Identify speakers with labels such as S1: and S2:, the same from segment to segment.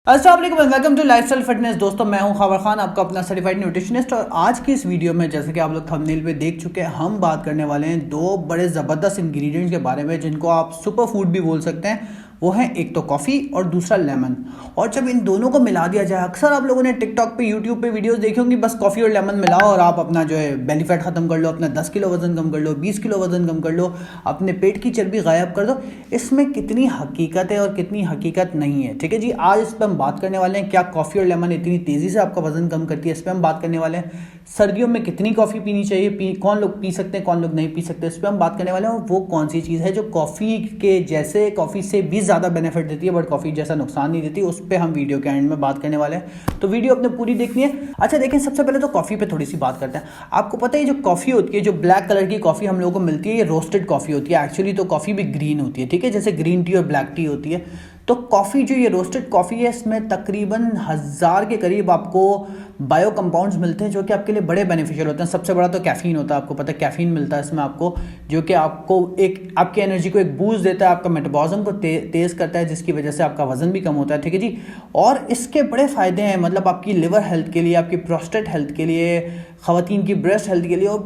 S1: अस्सलाम वालेकुम, welcome to lifestyle fitness. दोस्तों, मैं हूं खबर खान, आपका अपना सर्टिफाइड न्यूट्रिशनिस्ट। और आज की इस वीडियो में, जैसे कि आप लोग थंबनेल पे देख चुके हैं, हम बात करने वाले हैं दो बड़े ज़बरदस्त इंग्रेडिएंट्स के बारे में जिनको आप सुपर फूड भी बोल सकते हैं। वो है एक तो कॉफ़ी और दूसरा लेमन। और जब इन दोनों को मिला दिया जाए, अक्सर आप लोगों ने टिकटॉक पे, यूट्यूब पे वीडियोस देखी होंगी, बस कॉफ़ी और लेमन मिलाओ और आप अपना जो है बेली फैट ख़त्म कर लो, अपना 10 किलो वजन कम कर लो, 20 किलो वजन कम कर लो, अपने पेट की चर्बी गायब कर दो। इसमें कितनी हकीकत है और कितनी हकीकत नहीं है, ठीक है जी। आज इस पर हम बात करने वाले हैं, क्या कॉफ़ी और लेमन इतनी तेज़ी से आपका वजन कम करती है, इस पर हम बात करने वाले हैं। सर्दियों में कितनी कॉफ़ी पीनी चाहिए, कौन लोग पी सकते हैं, कौन लोग नहीं पी सकते, इस पर हम बात करने वाले हैं। और वो कौन सी चीज़ है जो कॉफ़ी के जैसे, कॉफ़ी से भी ज़्यादा बेनिफिट देती है बट कॉफ़ी जैसा नुकसान नहीं देती, उस पर हम वीडियो के एंड में बात करने वाले हैं। तो वीडियो अपने पूरी देखनी है। अच्छा देखिए, सबसे पहले तो कॉफ़ी पे थोड़ी सी बात करते हैं। आपको पता है, जो कॉफ़ी होती है, जो ब्लैक कलर की कॉफ़ी हम लोगों को मिलती है, ये रोस्टेड कॉफ़ी होती है। एक्चुअली तो कॉफ़ी भी ग्रीन होती है, ठीक है, जैसे ग्रीन टी और ब्लैक टी होती है। तो कॉफ़ी जो ये रोस्टेड कॉफ़ी है, इसमें तकरीबन 1000 के करीब आपको बायो कंपाउंड्स मिलते हैं जो कि आपके लिए बड़े बेनिफिशियल होते हैं। सबसे बड़ा तो कैफ़ीन होता है, आपको पता है कैफ़ीन मिलता है इसमें आपको, जो कि आपको एक आपकी एनर्जी को एक बूस्ट देता है, आपका मेटाबॉलिज्म को तेज़ करता है, जिसकी वजह से आपका वजन भी कम होता है, ठीक है जी। और इसके बड़े फ़ायदे हैं, मतलब आपकी लिवर हेल्थ के लिए, आपकी प्रोस्टेट हेल्थ के लिए, ख़वातीन की ब्रेस्ट हेल्थ के लिए, और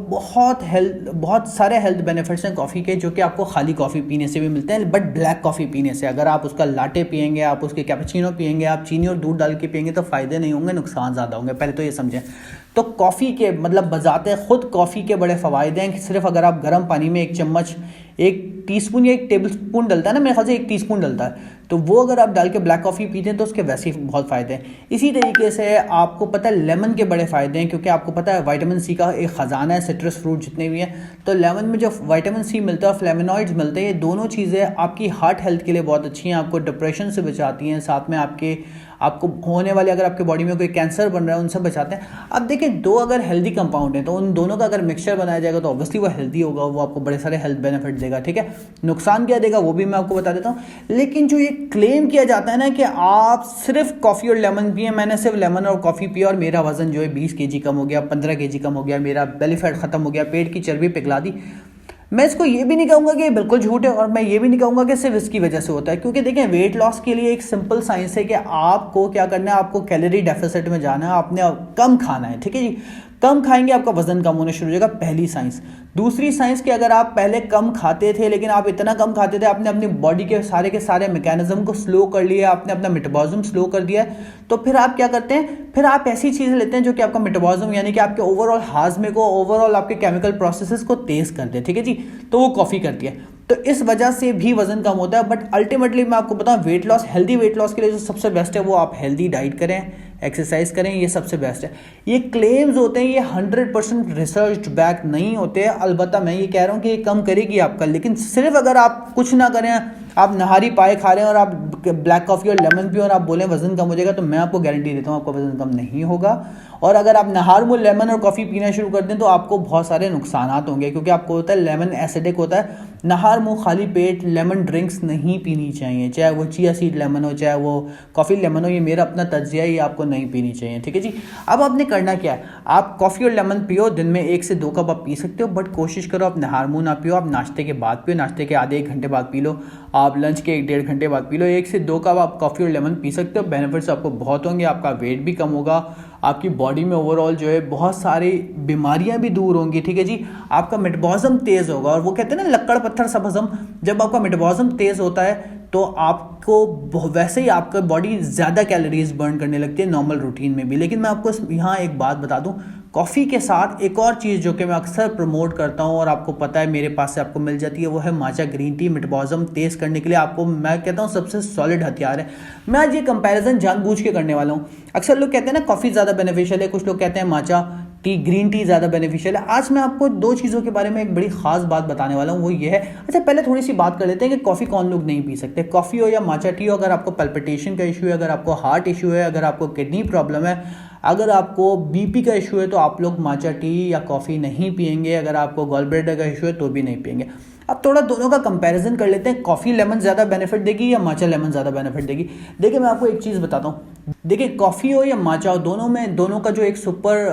S1: बहुत सारे हेल्थ बेनिफिट्स हैं कॉफ़ी के, जो कि आपको खाली कॉफ़ी पीने से भी मिलते हैं। बट ब्लैक कॉफ़ी पीने से, अगर आप उसका लाटे पियेंगे, आप उसके कैपेचिनो पियेंगे, आप चीनी और दूध डाल के पियेंगे, तो फ़ायदे नहीं होंगे, नुकसान ज़्यादा होंगे। पहले तो ये समझें। तो कॉफ़ी के मतलब बजाते खुद कॉफ़ी के बड़े फ़वायदे हैं कि सिर्फ अगर आप गर्म पानी में एक चम्मच, एक टीस्पून या एक टेबल स्पून डलता है ना, मेरे ख्याल से 1 टीस्पून डलता है, तो वो अगर आप डाल के ब्लैक कॉफ़ी पीते हैं तो उसके वैसे ही बहुत फ़ायदे हैं। इसी तरीके से आपको पता है लेमन के बड़े फ़ायदे हैं, क्योंकि आपको पता है विटामिन सी का एक ख़जाना है, सिट्रस फ्रूट जितने भी हैं। तो लेमन में जो विटामिन सी मिलता है और फ्लेवोनॉइड्स मिलते हैं, ये दोनों चीज़ें आपकी हार्ट हेल्थ के लिए बहुत अच्छी हैं, आपको डिप्रेशन से बचाती हैं, साथ में आपको होने वाले, अगर आपके बॉडी में कोई कैंसर बन रहा है, उनसे बचाते हैं। अब देखिए, दो अगर हेल्दी कंपाउंड है तो उन दोनों का अगर मिक्सचर बनाया जाएगा तो ऑब्वियसली वो हेल्दी होगा, वो आपको बड़े सारे हेल्थ बेनिफिट देगा, ठीक है। नुकसान क्या देगा वो भी मैं आपको बता देता हूँ। लेकिन जो ये क्लेम किया जाता है ना कि आप सिर्फ कॉफ़ी और लेमन पिए, मैंने सिर्फ लेमन और कॉफ़ी पिया और मेरा वजन जो है 20 kg कम हो गया, 15 kg कम हो गया, मेरा बेली फैट खत्म हो गया, पेट की चर्बी पिघला दी, मैं इसको ये भी नहीं कहूँगा कि ये बिल्कुल झूठ है, और मैं ये भी नहीं कहूँगा कि सिर्फ इसकी वजह से होता है। क्योंकि देखें, वेट लॉस के लिए एक सिंपल साइंस है कि आपको क्या करना है, आपको कैलोरी डेफिसिट में जाना है, आपने कम खाना है, ठीक है जी। कम खाएंगे आपका वजन कम होने शुरू हो जाएगा, पहली साइंस। दूसरी साइंस कि अगर आप पहले कम खाते थे, लेकिन आप इतना कम खाते थे, आपने अपनी बॉडी के सारे मैकेनिज्म को स्लो कर लिया, आपने अपना मेटाबॉलिज्म स्लो कर दिया, तो फिर आप क्या करते हैं, फिर आप ऐसी चीज़ें लेते हैं जो कि आपका मेटाबॉलिज्म, यानी कि आपके ओवरऑल हाजमे को, ओवरऑल आपके केमिकल प्रोसेसेस को तेज़ कर दे, ठीक है जी। तो वो कॉफ़ी करती है, तो इस वजह से भी वजन कम होता है। बट अल्टीमेटली मैं आपको बताऊं, weight loss, healthy weight loss के लिए जो सबसे बेस्ट है वो आप हेल्दी डाइट करें, एक्सरसाइज करें, ये सबसे बेस्ट है। ये क्लेम्स होते हैं, ये 100% रिसर्च बैक नहीं होते। अलबत्ता मैं ये कह रहा हूँ कि ये कम करेगी आपका, लेकिन सिर्फ अगर आप कुछ ना करें, आप नहारी पाए खा रहे हैं और आप ब्लैक कॉफ़ी और लेमन पियो और आप बोलें वजन कम हो जाएगा, तो मैं आपको गारंटी देता हूँ आपका वजन कम नहीं होगा। और अगर आप नहार मुँह लेमन और कॉफ़ी पीना शुरू कर दें तो आपको बहुत सारे नुकसान होंगे, क्योंकि आपको होता है लेमन एसिडिक होता है। नहार मुँह खाली पेट लेमन ड्रिंक्स नहीं पीनी चाहिए, चाहे वो चिया सीड लेमन हो, चाहे वो कॉफ़ी लेमन हो, ये मेरा अपना तज्जिया है, ये आपको नहीं पीनी चाहिए, ठीक है जी। अब आपने करना क्या है, आप कॉफ़ी और लेमन पियो, दिन में 1 से 2 कप आप पी सकते हो, बट कोशिश करो आप नहार मुँह ना पियो, आप नाश्ते के बाद पियो, नाश्ते के आधे 1 घंटे बाद पी लो, आप लंच के 1-1.5 घंटे बाद पी लो। 1 से 2 कप आप कॉफ़ी और लेमन पी सकते हो, बेनिफिट्स आपको बहुत होंगे, आपका वेट भी कम होगा, आपकी बॉडी में ओवरऑल जो है बहुत सारी बीमारियां भी दूर होंगी, ठीक है जी। आपका मेटाबॉलिज्म तेज़ होगा, और वो कहते हैं ना लक्कड़ पत्थर सब हजम, जब आपका मेटाबॉलिज्म तेज़ होता है तो आपको वैसे ही आपका बॉडी ज़्यादा कैलोरीज बर्न करने लगती है नॉर्मल रूटीन में भी। लेकिन मैं आपको यहाँ एक बात बता दूँ, कॉफ़ी के साथ एक और चीज़ जो कि मैं अक्सर प्रमोट करता हूँ और आपको पता है मेरे पास से आपको मिल जाती है, वो है माचा ग्रीन टी। मेटाबॉलिज्म तेज़ करने के लिए आपको, मैं कहता हूँ, सबसे सॉलिड हथियार है। मैं आज ये कंपैरिजन जानबूझ के करने वाला हूँ। अक्सर लोग कहते हैं ना कॉफ़ी ज़्यादा बेनिफिशियल है, कुछ लोग कहते हैं माचा टी, ग्रीन टी ज़्यादा बेनिफिशियल है। आज मैं आपको 2 चीज़ों के बारे में एक बड़ी ख़ास बात बताने वाला हूँ, वो ये है। अच्छा, पहले थोड़ी सी बात कर लेते हैं कि कॉफ़ी कौन लोग नहीं पी सकते। कॉफ़ी हो या माचा टी हो, अगर आपको पल्पिटेशन का इशू है, अगर आपको हार्ट इशू है, अगर आपको किडनी प्रॉब्लम है, अगर आपको बीपी का इशू है, तो आप लोग माचा टी या कॉफ़ी नहीं पियेंगे। अगर आपको गॉल ब्लैडर का इशू है तो भी नहीं पियेंगे। अब थोड़ा दोनों का कंपैरिजन कर लेते हैं, कॉफ़ी लेमन ज़्यादा बेनिफिट देगी या माचा लेमन ज़्यादा बेनिफिट देगी। देखिए, मैं आपको एक चीज़ बताता हूँ, देखिए कॉफ़ी हो या माचा हो, दोनों का जो एक सुपर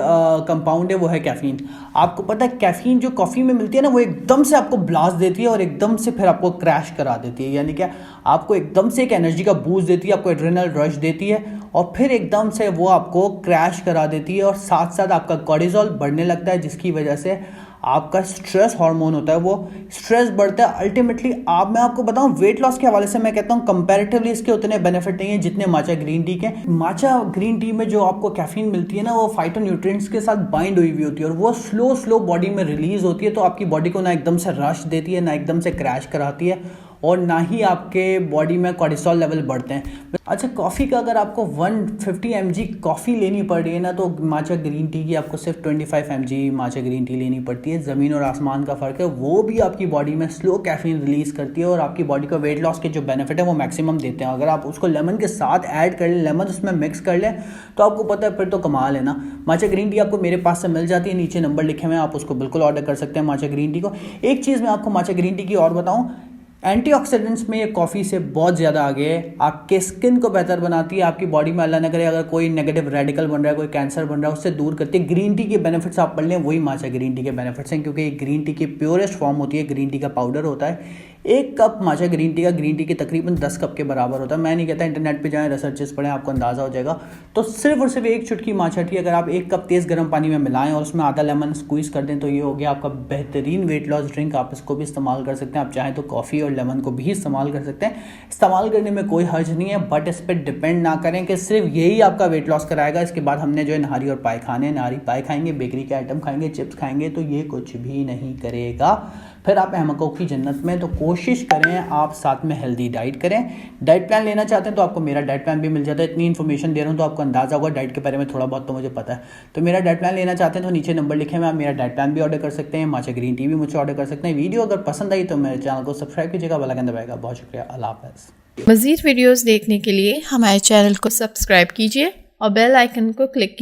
S1: कंपाउंड है वो है कैफ़ीन। आपको पता है कैफ़ीन जो कॉफ़ी में मिलती है ना, वो एकदम से आपको ब्लास्ट देती है और एकदम से फिर आपको क्रैश करा देती है, यानी क्या, आपको एकदम से एक एनर्जी का बूस्ट देती है, आपको एड्रेनल रश देती है और फिर एकदम से वो आपको क्रैश करा देती है और साथ साथ आपका कॉर्टिसोल बढ़ने लगता है, जिसकी वजह से आपका स्ट्रेस हार्मोन होता है वो स्ट्रेस बढ़ता है। अल्टीमेटली मैं आपको बताऊं, वेट लॉस के हवाले से मैं कहता हूं कंपैरेटिवली इसके उतने बेनिफिट नहीं है जितने माचा ग्रीन टी के। माचा ग्रीन टी में जो आपको कैफीन मिलती है ना, वो फाइटोन्यूट्रिएंट्स के साथ बाइंड हुई हुई होती है और वो स्लो बॉडी में रिलीज होती है, तो आपकी बॉडी को ना एकदम से रश देती है, ना एकदम से क्रैश कराती है, और ना ही आपके बॉडी में कोर्टिसोल लेवल बढ़ते हैं। अच्छा, कॉफ़ी का अगर आपको 150 mg कॉफ़ी लेनी पड़ रही है ना, तो माचा ग्रीन टी की आपको सिर्फ 25 mg माचा ग्रीन टी लेनी पड़ती है। ज़मीन और आसमान का फ़र्क है। वो भी आपकी बॉडी में स्लो कैफीन रिलीज़ करती है और आपकी बॉडी को वेट लॉस के जो बेनिफिट है वो मैक्सिमम देते हैं। अगर आप उसको लेमन के साथ ऐड कर लें, लेमन उसमें मिक्स कर लें, तो आपको पता है फिर तो कमाल है ना। माचा ग्रीन टी आपको मेरे पास से मिल जाती है, नीचे नंबर लिखे हुए हैं, आप उसको बिल्कुल ऑर्डर कर सकते हैं माचा ग्रीन टी को। एक चीज़ मैं आपको माचा ग्रीन टी की और बताऊँ, एंटीऑक्सीडेंट्स में ये कॉफ़ी से बहुत ज़्यादा आगे है। आपके स्किन को बेहतर बनाती है, आपकी बॉडी में अल्लाह न करे अगर कोई नेगेटिव रेडिकल बन रहा है, कोई कैंसर बन रहा है, उससे दूर करती है। ग्रीन टी के बेनिफिट्स आप पढ़ लें, वही माचा ग्रीन टी के बेनिफिट्स हैं, क्योंकि ग्रीन टी की प्योरेस्ट फॉर्म होती है, ग्रीन टी का पाउडर होता है। एक कप माचा ग्रीन टी का ग्रीन टी के तकरीबन 10 कप के बराबर होता है। मैं नहीं कहता, इंटरनेट पे जाएं, रिसर्चेस पढ़ें, आपको अंदाज़ा हो जाएगा। तो सिर्फ और सिर्फ एक चुटकी माचा टी अगर आप एक कप तेज़ गर्म पानी में मिलाएं और उसमें आधा लेमन स्क्वीज़ कर दें, तो ये हो गया आपका बेहतरीन वेट लॉस ड्रिंक। आप इसको भी इस्तेमाल कर सकते हैं, आप चाहें तो कॉफ़ी और लेमन को भी इस्तेमाल कर सकते हैं। इस्तेमाल करने में कोई हर्ज नहीं है, बट इस पर डिपेंड ना करें कि सिर्फ यही आपका वेट लॉस कराएगा। इसके बाद हमने जो है नहारी और पाए खाने, नहारी पाए खाएंगे, बेकरी के आइटम खाएंगे, चिप्स खाएंगे, तो ये कुछ भी नहीं करेगा। फिर आप अहमकों की जन्नत में। तो कोशिश करें आप साथ में हेल्दी डाइट करें। डाइट प्लान लेना चाहते हैं तो आपको मेरा डाइट प्लान भी मिल जाता है। इतनी इन्फॉर्मेशन दे रहा हूँ तो आपको अंदाजा होगा डाइट के बारे में, थोड़ा बहुत तो मुझे पता है। तो मेरा डाइट प्लान लेना चाहते हैं तो नीचे नंबर लिखे हुए, आप मेरा डाइट प्लान भी ऑर्डर कर सकते हैं। माचा ग्रीन टी भी मुझसे ऑर्डर कर सकते हैं। वीडियो अगर पसंद आई तो मेरे चैनल को सब्सक्राइब कीजिएगा, बेल आइकन दबाइएगा। बहुत शुक्रिया, अल्लाह हाफ़िज़।
S2: मज़ीद वीडियोस देखने के लिए हमारे चैनल को सब्सक्राइब कीजिए और बेल आइकन को क्लिक कीजिए।